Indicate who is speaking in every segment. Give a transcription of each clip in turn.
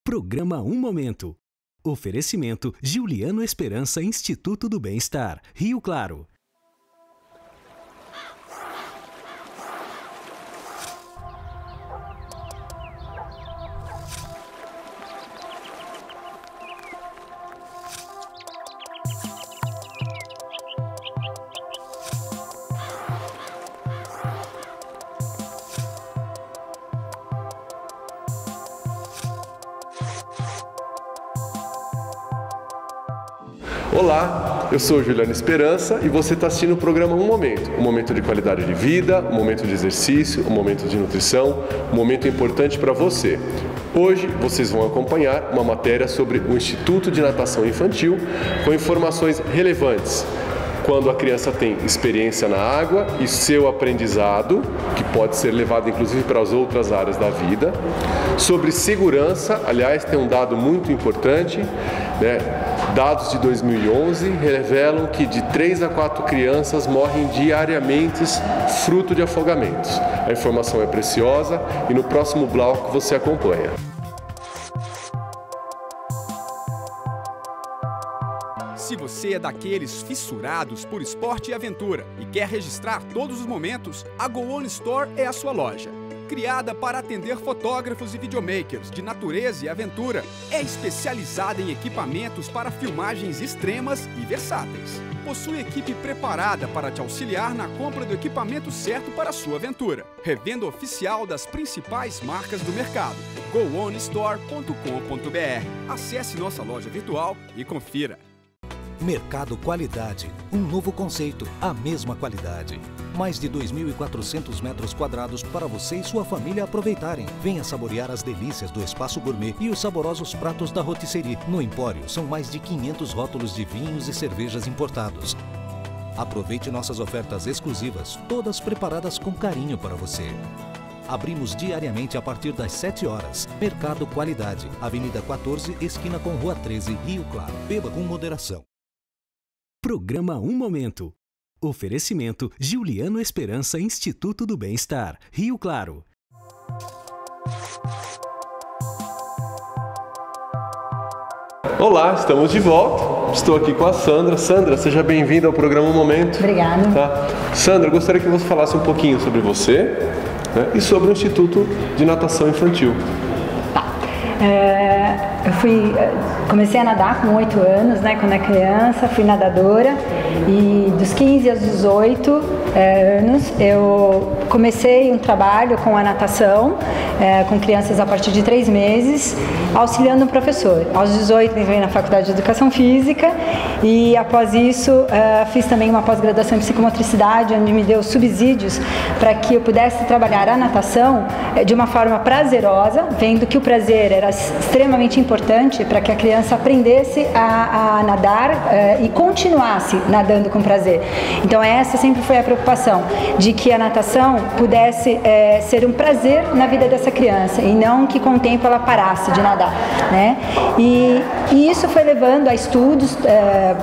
Speaker 1: Programa Um Momento. Oferecimento Giuliano Esperança Instituto do Bem-Estar, Rio Claro.
Speaker 2: Olá, eu sou Giuliano Esperança e você está assistindo o programa Um momento de qualidade de vida, um momento de exercício, um momento de nutrição, um momento importante para você. Hoje vocês vão acompanhar uma matéria sobre o Instituto de Natação Infantil com informações relevantes quando a criança tem experiência na água e seu aprendizado, que pode ser levado inclusive para as outras áreas da vida, sobre segurança. Aliás, tem um dado muito importante, né? Dados de 2011 revelam que de 3 a 4 crianças morrem diariamente fruto de afogamentos. A informação é preciosa e no próximo bloco você acompanha.
Speaker 3: Se você é daqueles fissurados por esporte e aventura e quer registrar todos os momentos, a Go On Store é a sua loja. Criada para atender fotógrafos e videomakers de natureza e aventura, é especializada em equipamentos para filmagens extremas e versáteis. Possui equipe preparada para te auxiliar na compra do equipamento certo para a sua aventura. Revenda oficial das principais marcas do mercado. goonstore.com.br. Acesse nossa loja virtual e confira.
Speaker 1: Mercado Qualidade, um novo conceito, a mesma qualidade. Mais de 2.400 metros quadrados para você e sua família aproveitarem. Venha saborear as delícias do espaço gourmet e os saborosos pratos da rotisserie. No Empório são mais de 500 rótulos de vinhos e cervejas importados. Aproveite nossas ofertas exclusivas, todas preparadas com carinho para você. Abrimos diariamente a partir das 7 horas. Mercado Qualidade, Avenida 14, esquina com Rua 13, Rio Claro. Beba com moderação. Programa Um Momento. Oferecimento Giuliano Esperança Instituto do Bem-Estar, Rio Claro.
Speaker 2: Olá, estamos de volta. Estou aqui com a Sandra. Sandra, seja bem-vinda ao programa Um Momento.
Speaker 4: Obrigada.
Speaker 2: Tá? Sandra, eu gostaria que você falasse um pouquinho sobre você, né, e sobre o Instituto de Natação Infantil.
Speaker 4: Comecei a nadar com 8 anos, né, quando era criança, fui nadadora e dos 15 aos 18 anos eu comecei um trabalho com a natação, com crianças a partir de 3 meses, auxiliando um professor. Aos 18 entrei na Faculdade de Educação Física e após isso fiz também uma pós-graduação em psicomotricidade, onde me deu subsídios para que eu pudesse trabalhar a natação de uma forma prazerosa, vendo que o prazer era extremamente importante para que a criança aprendesse a nadar e continuasse nadando com prazer. Então essa sempre foi a preocupação, de que a natação pudesse ser um prazer na vida dessa criança e não que com o tempo ela parasse de nadar, né? E isso foi levando a estudos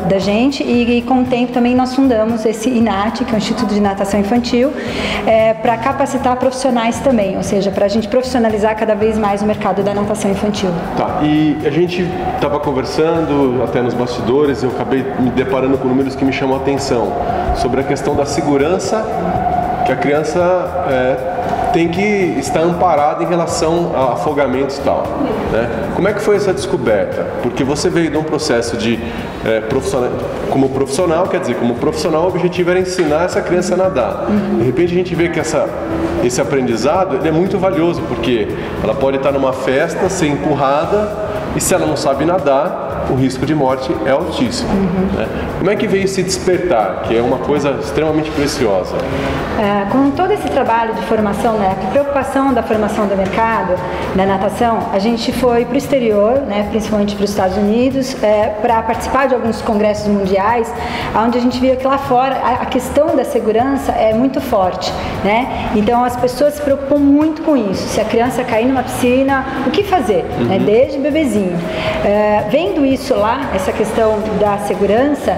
Speaker 4: da gente e com o tempo também nós fundamos esse INAT, que é o Instituto de Natação Infantil, para capacitar profissionais também, ou seja, para a gente profissionalizar cada vez mais o mercado da natação infantil.
Speaker 2: Tá, e a gente estava conversando até nos bastidores, eu acabei me deparando com números que me chamam a atenção sobre a questão da segurança que a criança tem que estar amparada em relação a afogamentos e tal, né? Como é que foi essa descoberta? Porque você veio de um processo de como profissional, quer dizer, como profissional o objetivo era ensinar essa criança a nadar. De repente a gente vê que esse aprendizado ele é muito valioso, porque ela pode estar numa festa, ser empurrada, e se ela não sabe nadar, o risco de morte é altíssimo. Né? Como é que veio esse despertar, que é uma coisa extremamente preciosa?
Speaker 4: Com todo esse trabalho de formação, né, a preocupação da formação do mercado da natação, a gente foi para o exterior, né, principalmente para os Estados Unidos, para participar de alguns congressos mundiais, onde a gente via que lá fora a questão da segurança é muito forte, né? Então as pessoas se preocupam muito com isso. Se a criança cair numa piscina, o que fazer? Né? Desde bebezinho. comecinho. Vendo isso lá, essa questão da segurança,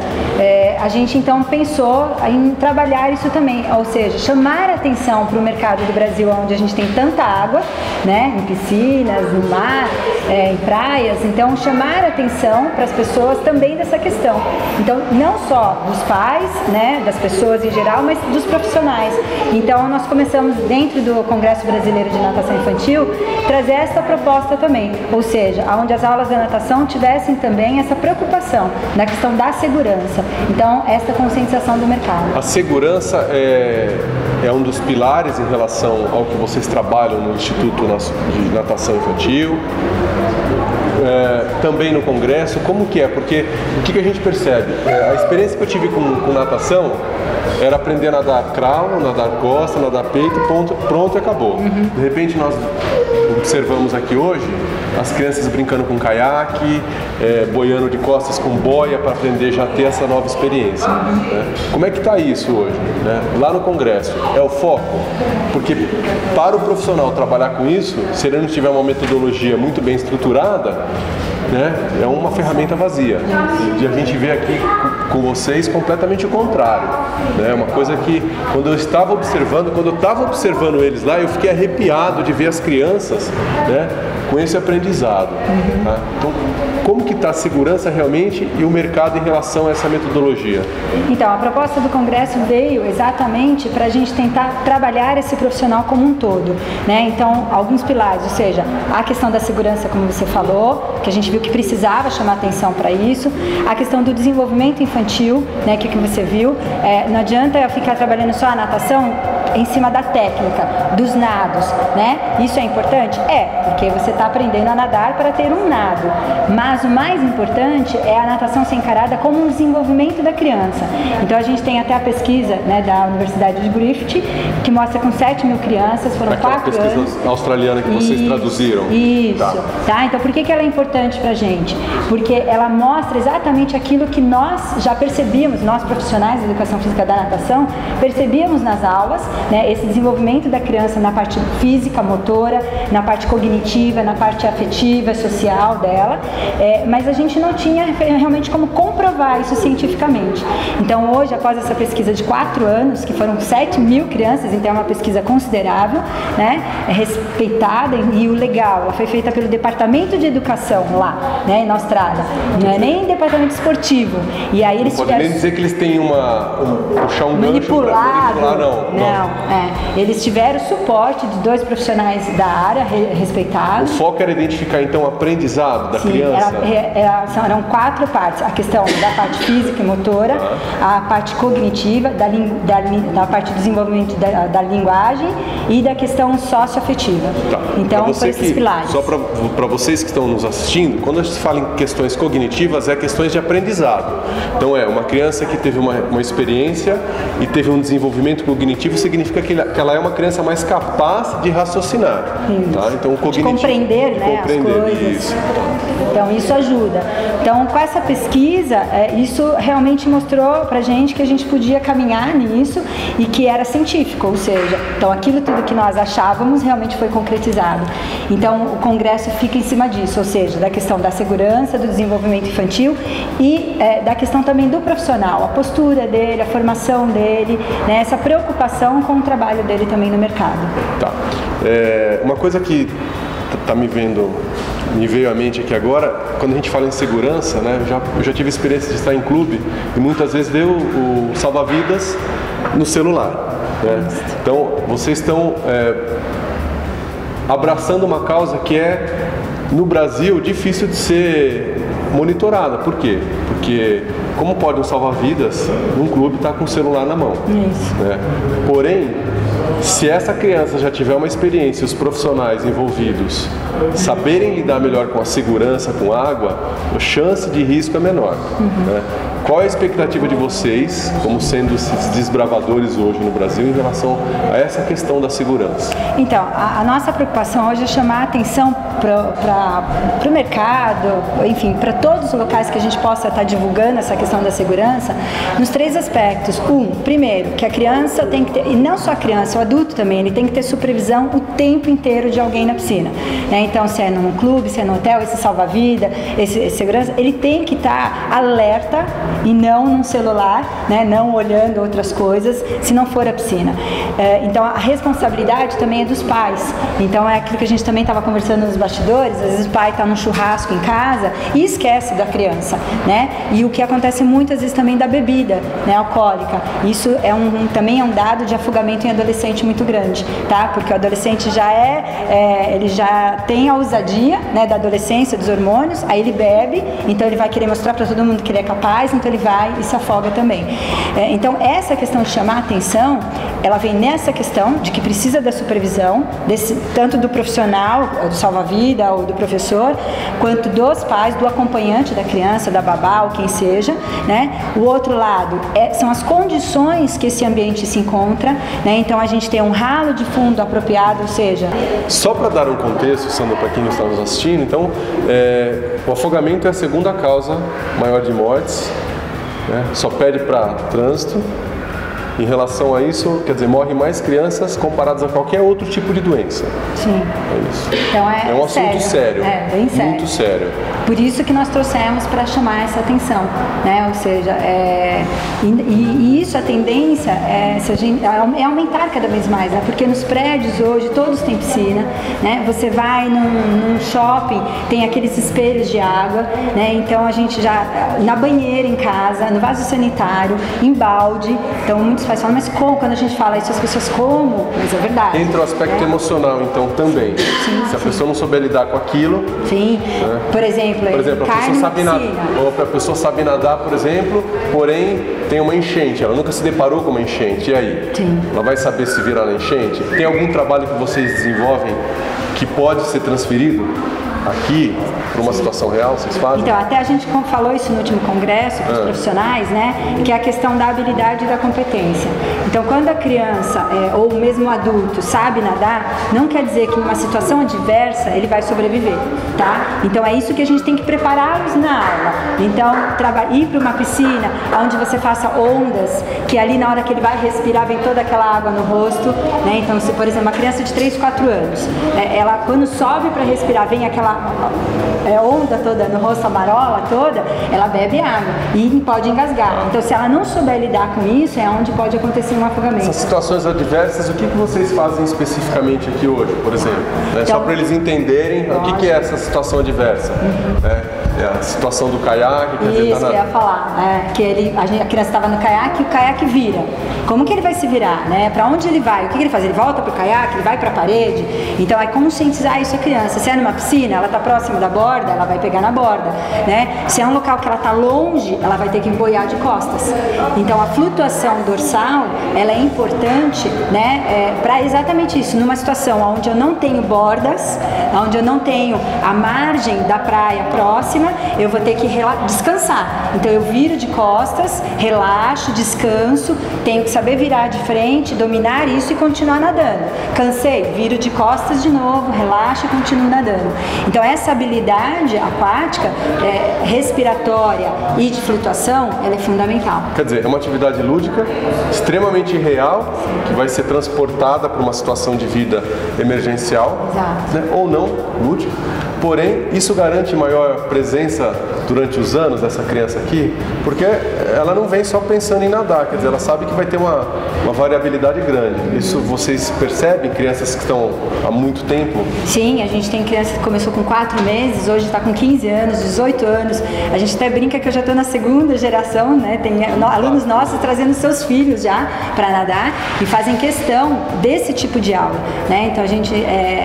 Speaker 4: a gente então pensou em trabalhar isso também, ou seja, chamar a atenção para o mercado do Brasil, onde a gente tem tanta água, né, em piscinas, no mar, em praias, então chamar a atenção para as pessoas também dessa questão. Então, não só dos pais, né, das pessoas em geral, mas dos profissionais. Então, nós começamos dentro do Congresso Brasileiro de Natação Infantil trazer essa proposta também, ou seja, onde as aulas da natação tivessem também essa preocupação na questão da segurança. Então, essa conscientização do mercado.
Speaker 2: A segurança é um dos pilares em relação ao que vocês trabalham no Instituto de Natação Infantil, também no Congresso. Como que é? Porque o que a gente percebe? A experiência que eu tive com natação era aprender a nadar crawl, nadar costa, nadar peito, pronto e acabou. De repente nós observamos aqui hoje as crianças brincando com caiaque, boiando de costas com boia para aprender já a ter essa nova experiência. Né? Como é que está isso hoje? Né? Lá no Congresso, é o foco? Porque para o profissional trabalhar com isso, se ele não tiver uma metodologia muito bem estruturada, né, é uma ferramenta vazia. E a gente vê aqui com vocês completamente o contrário. Né? Uma coisa que quando eu estava observando eles lá, eu fiquei arrepiado de ver as crianças, né, com esse aprendizado. Tá? Então, como que está a segurança realmente e o mercado em relação a essa metodologia?
Speaker 4: Então, a proposta do Congresso veio exatamente para a gente tentar trabalhar esse profissional como um todo, né? Então, alguns pilares, ou seja, a questão da segurança, como você falou, que a gente viu que precisava chamar atenção para isso, a questão do desenvolvimento infantil, né, que você viu, não adianta eu ficar trabalhando só a natação em cima da técnica, dos nados, né? Isso é importante? Porque você está aprendendo a nadar para ter um nado, mas o mais importante é a natação ser encarada como um desenvolvimento da criança. Então a gente tem até a pesquisa, né, da Universidade de Griffith, que mostra com 7.000 crianças, foram 4 anos.
Speaker 2: Pesquisa australiana que vocês traduziram.
Speaker 4: Isso, tá? Então por que ela é importante pra gente? Porque ela mostra exatamente aquilo que nós já percebíamos, nós profissionais da educação física da natação, percebíamos nas aulas, né, esse desenvolvimento da criança na parte física, motora, na parte cognitiva, na parte afetiva, social dela, mas a gente não tinha realmente como comprovar isso cientificamente. Então hoje, após essa pesquisa de 4 anos, que foram 7.000 crianças, então é uma pesquisa considerável, né, respeitada, e o legal, ela foi feita pelo Departamento de Educação lá, né, na Austrália, não é nem departamento esportivo. E aí eles
Speaker 2: podem nem dizer que eles têm puxar um gancho para manipular, não.
Speaker 4: Eles tiveram suporte de 2 profissionais da área respeitados.
Speaker 2: O foco era identificar então o aprendizado da criança?
Speaker 4: Eram 4 partes: a questão da parte física e motora, a parte cognitiva, da parte de desenvolvimento da linguagem e da questão socioafetiva. Tá. Então, são esses pilares.
Speaker 2: Só para vocês que estão nos assistindo, quando a gente fala em questões cognitivas, é questões de aprendizado. Então uma criança que teve uma experiência e teve um desenvolvimento cognitivo, significa que ela é uma criança mais capaz de raciocinar. Tá? Então, o cognitivo,
Speaker 4: de compreender, né, as coisas. Isso. Então isso ajuda. Então com essa pesquisa, isso realmente mostrou pra gente que a gente podia caminhar nisso e que era científico, ou seja, então aquilo tudo que nós achávamos realmente foi concretizado. Então o Congresso fica em cima disso, ou seja, da questão da segurança, do desenvolvimento infantil e da questão também do profissional, a postura dele, a formação dele, né, essa preocupação com o trabalho dele também no mercado.
Speaker 2: Tá. Uma coisa que me veio à mente aqui agora, quando a gente fala em segurança, né, eu já tive a experiência de estar em clube e muitas vezes deu o salva-vidas no celular. Né? Então, vocês estão abraçando uma causa que é, no Brasil, difícil de ser monitorada. Por quê? Porque como pode um salva-vidas num clube estar com o celular na mão?
Speaker 4: Isso.
Speaker 2: Né? Porém, se essa criança já tiver uma experiência, os profissionais envolvidos saberem lidar melhor com a segurança, com água, a chance de risco é menor. Né? Qual é a expectativa de vocês, como sendo esses desbravadores hoje no Brasil, em relação a essa questão da segurança?
Speaker 4: Então, a nossa preocupação hoje é chamar a atenção para o mercado, enfim, para todos os locais que a gente possa estar divulgando essa questão da segurança, nos 3 aspectos. Primeiro, que a criança tem que ter, e não só a criança, o adulto também, ele tem que ter supervisão o tempo inteiro de alguém na piscina, né? Então, se é num clube, se é no hotel, esse salva-vida, esse segurança, ele tem que estar alerta e não num celular, né? Não olhando outras coisas, se não for a piscina. Então, a responsabilidade também é dos pais. Então, é aquilo que a gente também estava conversando nos bastidores, às vezes o pai está num churrasco em casa e esquece da criança, né? E o que acontece muitas vezes também da bebida, né, alcoólica. Isso também é um dado de afogamento em adolescente muito grande, tá? Porque o adolescente ele já tem a ousadia, né, da adolescência, dos hormônios, aí ele bebe, então ele vai querer mostrar para todo mundo que ele é capaz, então ele vai e se afoga também. Então, essa questão de chamar a atenção, ela vem nessa questão de que precisa da supervisão, tanto do profissional, do salva-vida ou do professor, quanto dos pais, do acompanhante da criança, da babá ou quem seja, né? O outro lado são as condições que esse ambiente se encontra, né? Então, a gente tem um ralo de fundo apropriado, ou seja...
Speaker 2: Só para dar um contexto, Sandra, para quem não está nos assistindo, então, o afogamento é a segunda causa maior de mortes, né? Só perde para trânsito. Em relação a isso, quer dizer, morrem mais crianças comparadas a qualquer outro tipo de doença.
Speaker 4: Sim.
Speaker 2: É isso.
Speaker 4: Então
Speaker 2: é um assunto sério.
Speaker 4: É, bem sério.
Speaker 2: Muito sério.
Speaker 4: Por isso que nós trouxemos para chamar essa atenção, né? Ou seja, isso, a tendência é aumentar cada vez mais, né? Porque nos prédios hoje todos têm piscina, né? Você vai num shopping, tem aqueles espelhos de água, né? Então a gente na banheira em casa, no vaso sanitário, em balde, então muitos pais falam, mas como? Quando a gente fala isso, as pessoas como? Mas é verdade.
Speaker 2: Entra o aspecto emocional, então, também. Sim, se a pessoa não souber lidar com aquilo...
Speaker 4: Sim. Né? Por exemplo,
Speaker 2: a pessoa sabe nadar, por exemplo, porém tem uma enchente, ela nunca se deparou com uma enchente, e aí?
Speaker 4: Sim.
Speaker 2: Ela vai saber se virar na enchente? Tem algum trabalho que vocês desenvolvem que pode ser transferido aqui para uma situação real, vocês fazem?
Speaker 4: Então, até a gente falou isso no último congresso para os profissionais, né? Que é a questão da habilidade e da competência. Então, quando a criança ou mesmo o adulto sabe nadar, não quer dizer que numa situação adversa ele vai sobreviver, tá? Então, é isso que a gente tem que prepará-los na aula. Então, ir para uma piscina onde você faça ondas, que ali na hora que ele vai respirar vem toda aquela água no rosto, né? Então, se por exemplo, uma criança de 3, 4 anos, ela quando sobe para respirar vem aquela onda toda no rosto, a marola toda, ela bebe água e pode engasgar. Então, se ela não souber lidar com isso, é onde pode acontecer um afogamento.
Speaker 2: Essas situações adversas, o que vocês fazem especificamente aqui hoje, por exemplo? Então, só para eles entenderem o que é essa situação adversa. É a situação do caiaque.
Speaker 4: Que isso que eu ia falar, que a criança estava no caiaque e o caiaque vira. Como que ele vai se virar, né? Para onde ele vai? O que ele faz? Ele volta para o caiaque? Ele vai para a parede? Então, é conscientizar isso a criança. Se é numa piscina, ela está próxima da borda, ela vai pegar na borda, né? Se é um local que ela está longe, ela vai ter que boiar de costas. Então, a flutuação dorsal, ela é importante, né? Para exatamente isso. Numa situação onde eu não tenho bordas, onde eu não tenho a margem da praia próxima, eu vou ter que descansar. Então, eu viro de costas, relaxo, descanso, tenho que saber virar de frente, dominar isso e continuar nadando. Cansei, viro de costas de novo, relaxo e continuo nadando. Então, essa habilidade aquática, respiratória e de flutuação, ela é fundamental.
Speaker 2: Quer dizer, é uma atividade lúdica, extremamente real, que vai ser transportada para uma situação de vida emergencial, né? Ou não, lúdica. Porém, isso garante maior presença durante os anos dessa criança aqui, porque ela não vem só pensando em nadar, quer dizer, ela sabe que vai ter uma variabilidade grande. Isso vocês percebem, crianças que estão há muito tempo?
Speaker 4: Sim, a gente tem criança que começou com 4 meses, hoje está com 15 anos, 18 anos. A gente até brinca que eu já estou na segunda geração, né? Tem alunos nossos trazendo seus filhos já para nadar e fazem questão desse tipo de aula, né? Então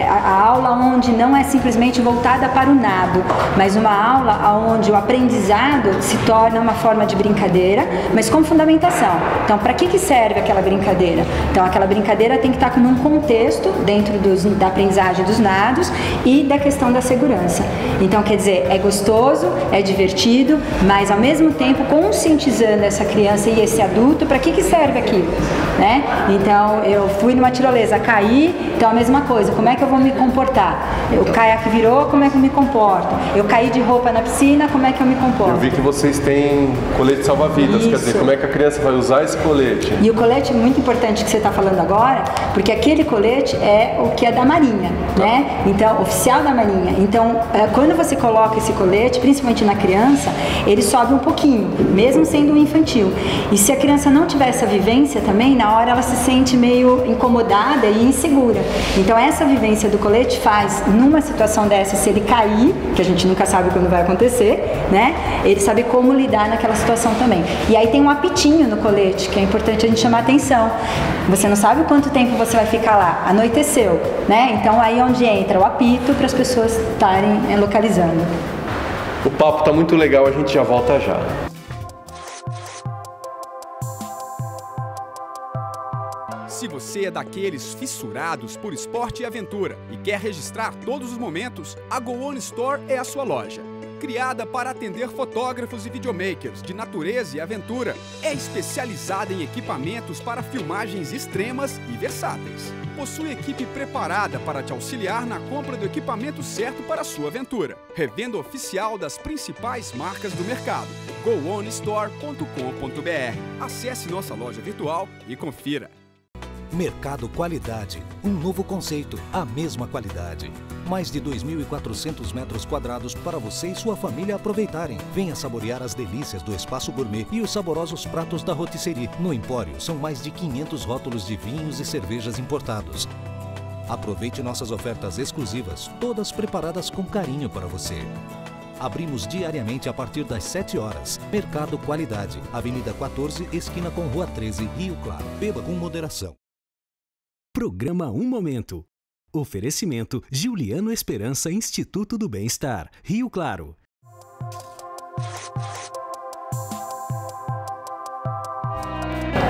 Speaker 4: a aula onde não é simplesmente voltar voltada para o nado, mas uma aula onde o aprendizado se torna uma forma de brincadeira, mas com fundamentação. Então, para que serve aquela brincadeira? Então, aquela brincadeira tem que estar num contexto dentro da aprendizagem dos nados e da questão da segurança. Então, quer dizer, é gostoso, é divertido, mas ao mesmo tempo conscientizando essa criança e esse adulto para que serve aquilo, né? Então, eu fui numa tirolesa, caí, então a mesma coisa, como é que eu vou me comportar? O caiaque virou, como é que eu me comporto? Eu caí de roupa na piscina, como é que eu me comporto?
Speaker 2: Eu vi que vocês têm colete salva-vidas, quer dizer, como é que a criança vai usar esse colete?
Speaker 4: E o colete é muito importante que você está falando agora, porque aquele colete é o que é da Marinha, né? Então, oficial da Marinha. Então, quando você coloca esse colete, principalmente na criança, ele sobe um pouquinho, mesmo sendo um infantil. E se a criança não tiver essa vivência também, na hora ela se sente meio incomodada e insegura. Então, essa vivência do colete faz, numa situação dessa, se ele cair, que a gente nunca sabe quando vai acontecer, né? Ele sabe como lidar naquela situação também. E aí tem um apitinho no colete, que é importante a gente chamar atenção. Você não sabe quanto tempo você vai ficar lá, anoiteceu, né? Então aí é onde entra o apito para as pessoas estarem localizando.
Speaker 2: O papo tá muito legal, a gente já volta já.
Speaker 3: Se você é daqueles fissurados por esporte e aventura e quer registrar todos os momentos, a Go On Store é a sua loja. Criada para atender fotógrafos e videomakers de natureza e aventura, é especializada em equipamentos para filmagens extremas e versáteis. Possui equipe preparada para te auxiliar na compra do equipamento certo para a sua aventura. Revenda oficial das principais marcas do mercado. goonstore.com.br. Acesse nossa loja virtual e confira.
Speaker 1: Mercado Qualidade, um novo conceito, a mesma qualidade. Mais de 2.400 metros quadrados para você e sua família aproveitarem. Venha saborear as delícias do espaço gourmet e os saborosos pratos da rotisserie. No Empório, são mais de 500 rótulos de vinhos e cervejas importados. Aproveite nossas ofertas exclusivas, todas preparadas com carinho para você. Abrimos diariamente a partir das 7 horas. Mercado Qualidade, Avenida 14, esquina com Rua 13, Rio Claro. Beba com moderação.
Speaker 5: Programa Um Momento. Oferecimento Giuliano Esperança Instituto do Bem-Estar, Rio Claro.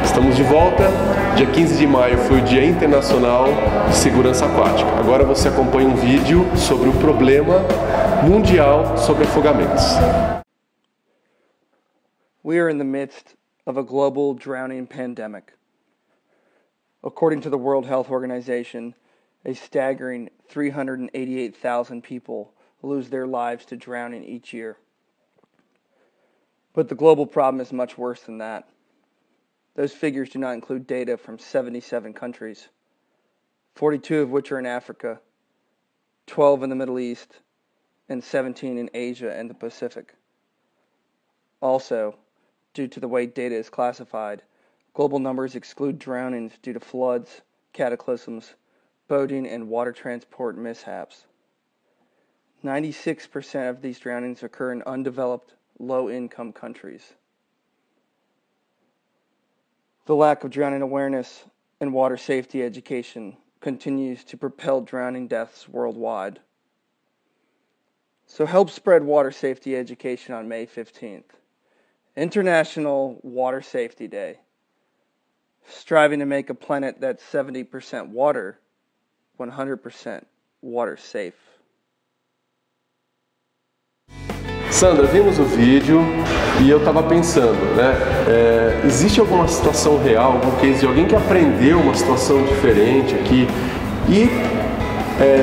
Speaker 2: Estamos de volta. Dia 15 de maio foi o Dia Internacional de Segurança Aquática. Agora você acompanha um vídeo sobre o problema mundial sobre afogamentos.
Speaker 6: We are in the midst of a global drowning pandemic. According to the World Health Organization, a staggering 388,000 people lose their lives to drowning each year. But the global problem is much worse than that. Those figures do not include data from 77 countries, 42 of which are in Africa, 12 in the Middle East, and 17 in Asia and the Pacific. Also, due to the way data is classified, global numbers exclude drownings due to floods, cataclysms, boating, and water transport mishaps. 96% of these drownings occur in undeveloped, low-income countries. The lack of drowning awareness and water safety education continues to propel drowning deaths worldwide. So help spread water safety education on May 15th, International Water Safety Day. Striving to make a planet that's 70% water, 100% water safe.
Speaker 2: Sandra, vimos o vídeo e eu estava pensando, né? Existe alguma situação real, algum case de alguém que aprendeu uma situação diferente aqui e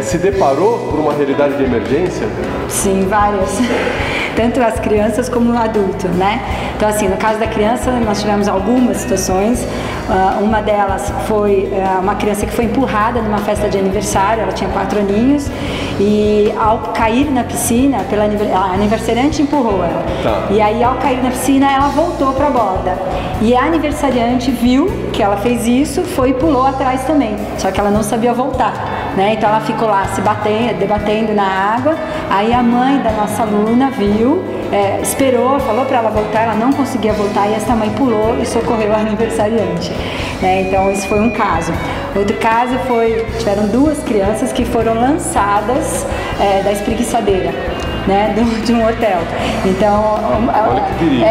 Speaker 2: se deparou por uma realidade de emergência?
Speaker 4: Sim, várias. Tanto as crianças como o adulto, né? Então, assim, no caso da criança, nós tivemos algumas situações. Uma delas foi uma criança que foi empurrada numa festa de aniversário, ela tinha 4 aninhos, e ao cair na piscina, a aniversariante empurrou ela.
Speaker 2: Tá.
Speaker 4: E aí, ao cair na piscina, ela voltou para a borda. E a aniversariante viu que ela fez isso, foi e pulou atrás também, só que ela não sabia voltar, né? Então, ela ficou lá se debatendo na água. Aí a mãe da nossa aluna viu esperou, falou para ela voltar, ela não conseguia voltar e essa mãe pulou e socorreu a aniversariante. Então esse foi um caso. Outro caso tiveram 2 crianças que foram lançadas da espreguiçadeira, né, de um hotel. Então,
Speaker 2: olha que perigo.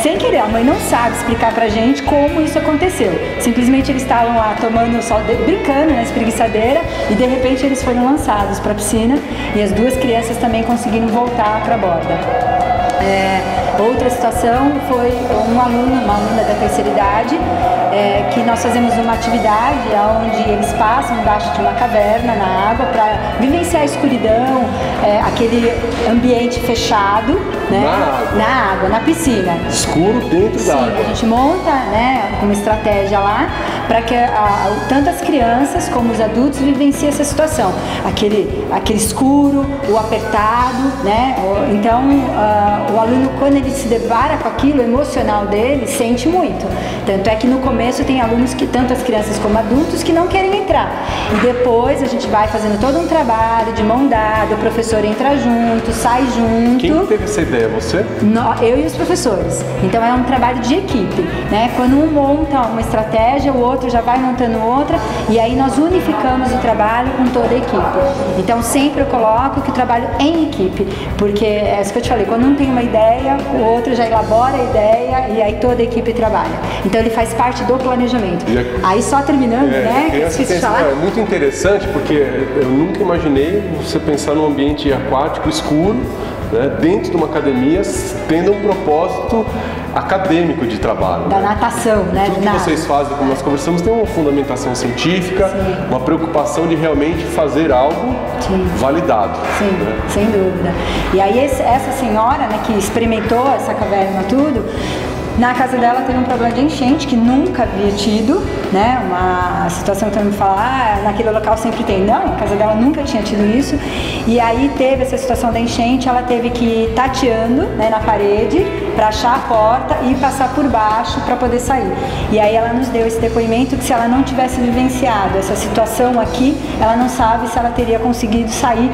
Speaker 4: sem querer, a mãe não sabe explicar pra gente como isso aconteceu. Simplesmente eles estavam lá tomando sol, brincando na espreguiçadeira e de repente eles foram lançados para a piscina e as 2 crianças também conseguiram voltar para a borda. Outra situação foi uma aluna da terceira idade, que nós fazemos uma atividade onde eles passam embaixo de uma caverna na água para vivenciar a escuridão, aquele ambiente fechado, né, na água, na piscina.
Speaker 2: Escuro dentro da água.
Speaker 4: Sim, a gente monta, né, uma estratégia lá para que tanto as crianças como os adultos vivenciem essa situação. Aquele escuro, o apertado, né? Então, o aluno, quando ele se depara com aquilo, o emocional dele sente muito. Tanto é que no começo tem alunos que, tanto as crianças como adultos, que não querem entrar. E depois a gente vai fazendo todo um trabalho de mão dada, o professor entra junto, sai junto.
Speaker 2: Quem teve essa ideia? Você?
Speaker 4: Eu e os professores. Então é um trabalho de equipe, né? Quando um monta uma estratégia, o outro já vai montando outra e aí nós unificamos o trabalho com toda a equipe. Então sempre eu coloco que o trabalho é em equipe, porque é isso que eu te falei, quando um tem uma ideia, o outro já elabora a ideia e aí toda a equipe trabalha. Então ele faz parte do planejamento. Aí só terminando, né?
Speaker 2: É muito interessante porque eu nunca imaginei você pensar num ambiente aquático escuro, né, dentro de uma academia, tendo um propósito acadêmico de trabalho.
Speaker 4: Da natação, né?
Speaker 2: Tudo que vocês fazem, como nós conversamos, tem uma fundamentação científica, uma preocupação de realmente fazer algo validado.
Speaker 4: Sim, né? Sem dúvida. E aí essa senhora, né, que experimentou essa caverna tudo, na casa dela teve um problema de enchente que nunca havia tido, né? Uma situação que todo mundo fala, naquele local sempre tem. Não, a casa dela nunca tinha tido isso. E aí teve essa situação da enchente, ela teve que ir tateando, né, na parede para achar a porta e passar por baixo para poder sair. E aí ela nos deu esse depoimento que se ela não tivesse vivenciado essa situação aqui, ela não sabe se ela teria conseguido sair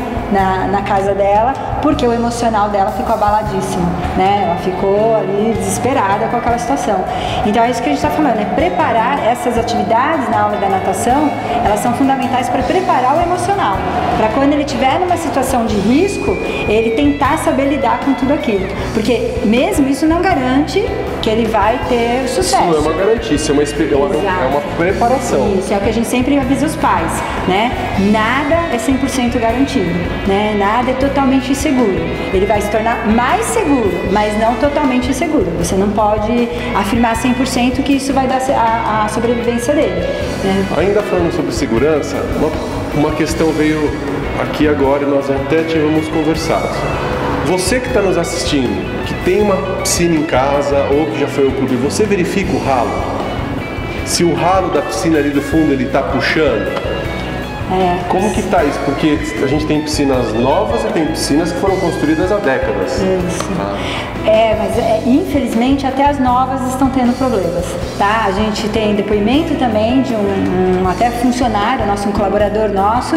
Speaker 4: na casa dela, porque o emocional dela ficou abaladíssimo, né? Ela ficou ali desesperada com aquela situação. Então é isso que a gente está falando, é preparar essas atividades na aula da natação, elas são fundamentais para preparar o emocional, para quando ele estiver numa situação de risco, ele tentar saber lidar com tudo aquilo, porque mesmo isso não garante que ele vai ter sucesso.
Speaker 2: Isso não é uma garantia, isso é uma preparação.
Speaker 4: Isso é o que a gente sempre avisa os pais, né? Nada é 100% garantido, né? Nada é totalmente seguro. Ele vai se tornar mais seguro, mas não totalmente seguro. Você não pode afirmar 100% que isso vai dar a sobrevivência dele, né?
Speaker 2: Ainda falando sobre segurança, uma questão veio aqui agora e nós até tínhamos conversado. Você que está nos assistindo, que tem uma piscina em casa ou que já foi ao clube, você verifica o ralo? Se o ralo da piscina ali do fundo ele está puxando? Como que está isso? Porque a gente tem piscinas novas e tem piscinas que foram construídas há décadas.
Speaker 4: Isso. Mas infelizmente até as novas estão tendo problemas, tá? A gente tem depoimento também de um até funcionário nosso, um colaborador nosso,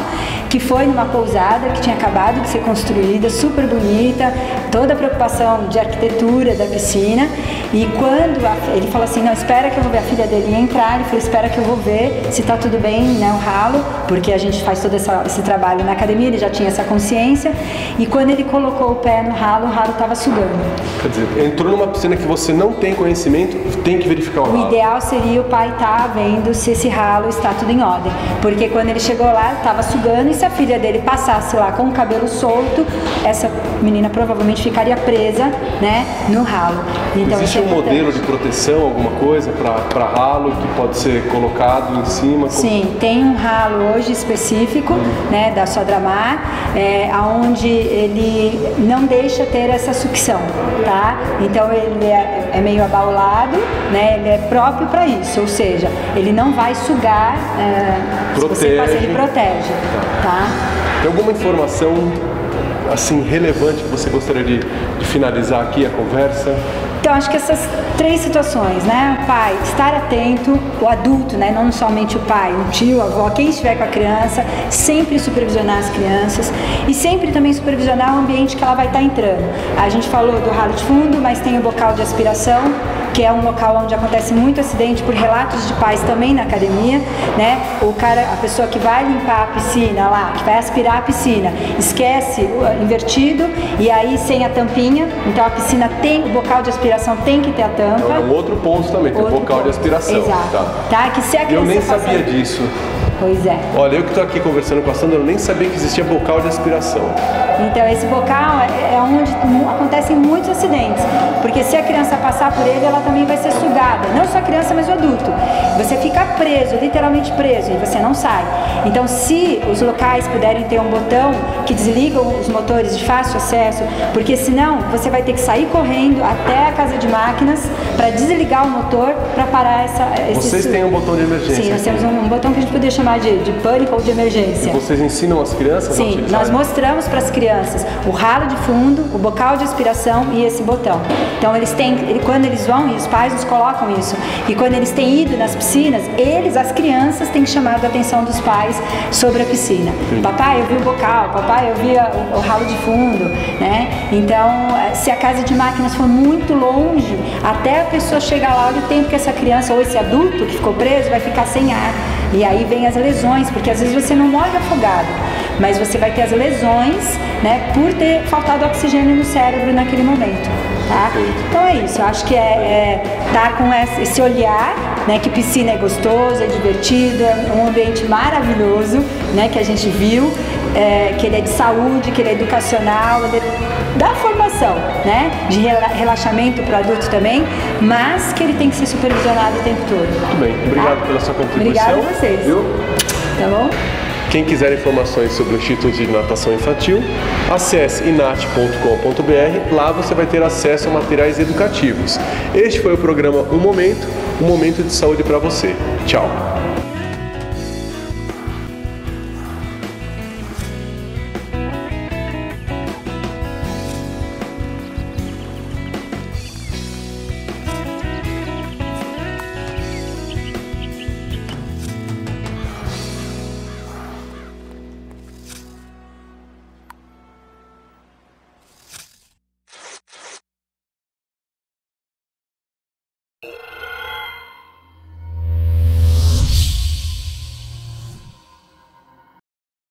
Speaker 4: que foi numa pousada que tinha acabado de ser construída, super bonita, toda a preocupação de arquitetura da piscina, e quando ele falou assim, não, espera que eu vou ver, a filha dele ia entrar, ele falou, espera que eu vou ver se tá tudo bem, né, o ralo, porque a gente faz todo esse trabalho na academia, ele já tinha essa consciência, e quando ele colocou o pé no ralo, o ralo estava sugando.
Speaker 2: Quer dizer, entrou numa piscina que você não tem conhecimento, tem que verificar o ralo.
Speaker 4: O ideal seria o pai estar vendo se esse ralo está tudo em ordem, porque quando ele chegou lá, estava sugando, e se a filha dele passasse lá com o cabelo solto, essa menina provavelmente ficaria presa, né, no ralo. Então,
Speaker 2: existe um modelo de proteção, alguma coisa para ralo que pode ser colocado em cima?
Speaker 4: Sim, tem um ralo hoje específico, né, da Sodramar, onde ele não deixa ter essa sucção, tá? Então ele é meio abaulado, né? Ele é próprio para isso, ou seja, ele não vai sugar, se você passa, ele protege, tá?
Speaker 2: Tem alguma informação assim relevante que você gostaria de finalizar aqui a conversa?
Speaker 4: Então, acho que essas 3 situações, né? O pai, estar atento, o adulto, né? Não somente o pai, o tio, a avó, quem estiver com a criança, sempre supervisionar as crianças e sempre também supervisionar o ambiente que ela vai estar entrando. A gente falou do ralo de fundo, mas tem o bocal de aspiração, que é um local onde acontece muito acidente por relatos de pais também na academia, né? A pessoa que vai limpar a piscina lá, que vai aspirar a piscina, esquece o invertido e aí sem a tampinha, então a piscina tem, o bocal de aspiração tem que ter a tampa.
Speaker 2: É um outro ponto também, tem o bocal de aspiração.
Speaker 4: Exato. Tá? Que se a criança
Speaker 2: eu nem sabia disso.
Speaker 4: Pois é.
Speaker 2: Olha, eu que estou aqui conversando com a Sandra, eu nem sabia que existia bocal de aspiração.
Speaker 4: Então, esse bocal é onde acontecem muitos acidentes, porque se a criança passar por ele, ela também vai ser sugada, não só a criança, mas o adulto. Você fica preso, literalmente preso, e você não sai. Então, se os locais puderem ter um botão que desliga os motores de fácil acesso, porque senão você vai ter que sair correndo até a casa de máquinas para desligar o motor para parar
Speaker 2: Vocês têm um botão de emergência?
Speaker 4: Sim, nós temos um botão que a gente poderia chamar de pânico ou de emergência.
Speaker 2: E vocês ensinam as crianças?
Speaker 4: Sim, nós mostramos para as crianças o ralo de fundo, o bocal de aspiração e esse botão. Então eles têm, quando eles vão, e os pais nos colocam isso, e quando eles têm ido nas piscinas, as crianças têm chamado a atenção dos pais sobre a piscina. Sim. Papai, eu vi o bocal, papai, eu vi o ralo de fundo, né? Então, se a casa de máquinas for muito longe, até a pessoa chegar lá, olha o tempo que essa criança ou esse adulto que ficou preso vai ficar sem ar. E aí vem as lesões, porque às vezes você não morre afogado, mas você vai ter as lesões, né, por ter faltado oxigênio no cérebro naquele momento, tá? Então é isso, eu acho que tá com esse olhar, né, que piscina é gostoso, é divertido, é um ambiente maravilhoso, né, que a gente viu, que ele é de saúde, que ele é educacional, da formação, né, de relaxamento para adulto também, mas que ele tem que ser supervisionado o tempo todo.
Speaker 2: Muito bem, obrigado pela sua contribuição.
Speaker 4: Obrigada a vocês.
Speaker 2: Viu?
Speaker 4: Tá bom?
Speaker 2: Quem quiser informações sobre o Instituto de Natação Infantil, acesse inat.com.br, lá você vai ter acesso a materiais educativos. Este foi o programa Um Momento de saúde para você. Tchau!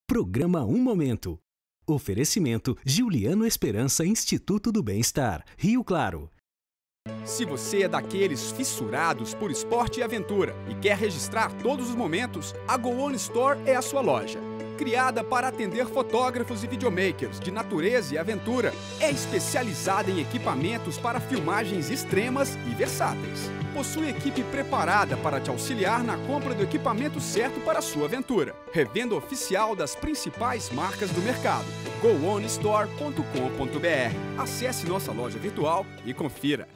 Speaker 5: Programa Um Momento. Oferecimento Giuliano Esperança Instituto do Bem-Estar, Rio Claro.
Speaker 3: Se você é daqueles fissurados por esporte e aventura e quer registrar todos os momentos, a Go On Store é a sua loja. Criada para atender fotógrafos e videomakers de natureza e aventura, é especializada em equipamentos para filmagens extremas e versáteis. Possui equipe preparada para te auxiliar na compra do equipamento certo para a sua aventura. Revenda oficial das principais marcas do mercado. goonstore.com.br. Acesse nossa loja virtual e confira.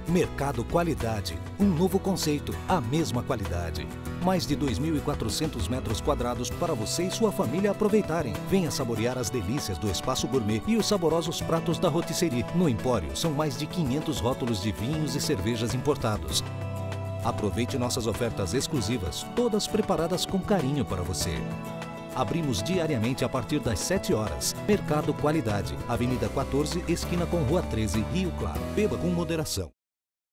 Speaker 1: Mercado Qualidade, um novo conceito, a mesma qualidade. Mais de 2.400 metros quadrados para você e sua família aproveitarem. Venha saborear as delícias do espaço gourmet e os saborosos pratos da rotisserie. No Empório, são mais de 500 rótulos de vinhos e cervejas importados. Aproveite nossas ofertas exclusivas, todas preparadas com carinho para você. Abrimos diariamente a partir das 7 horas. Mercado Qualidade, Avenida 14, esquina com Rua 13, Rio Claro. Beba com moderação.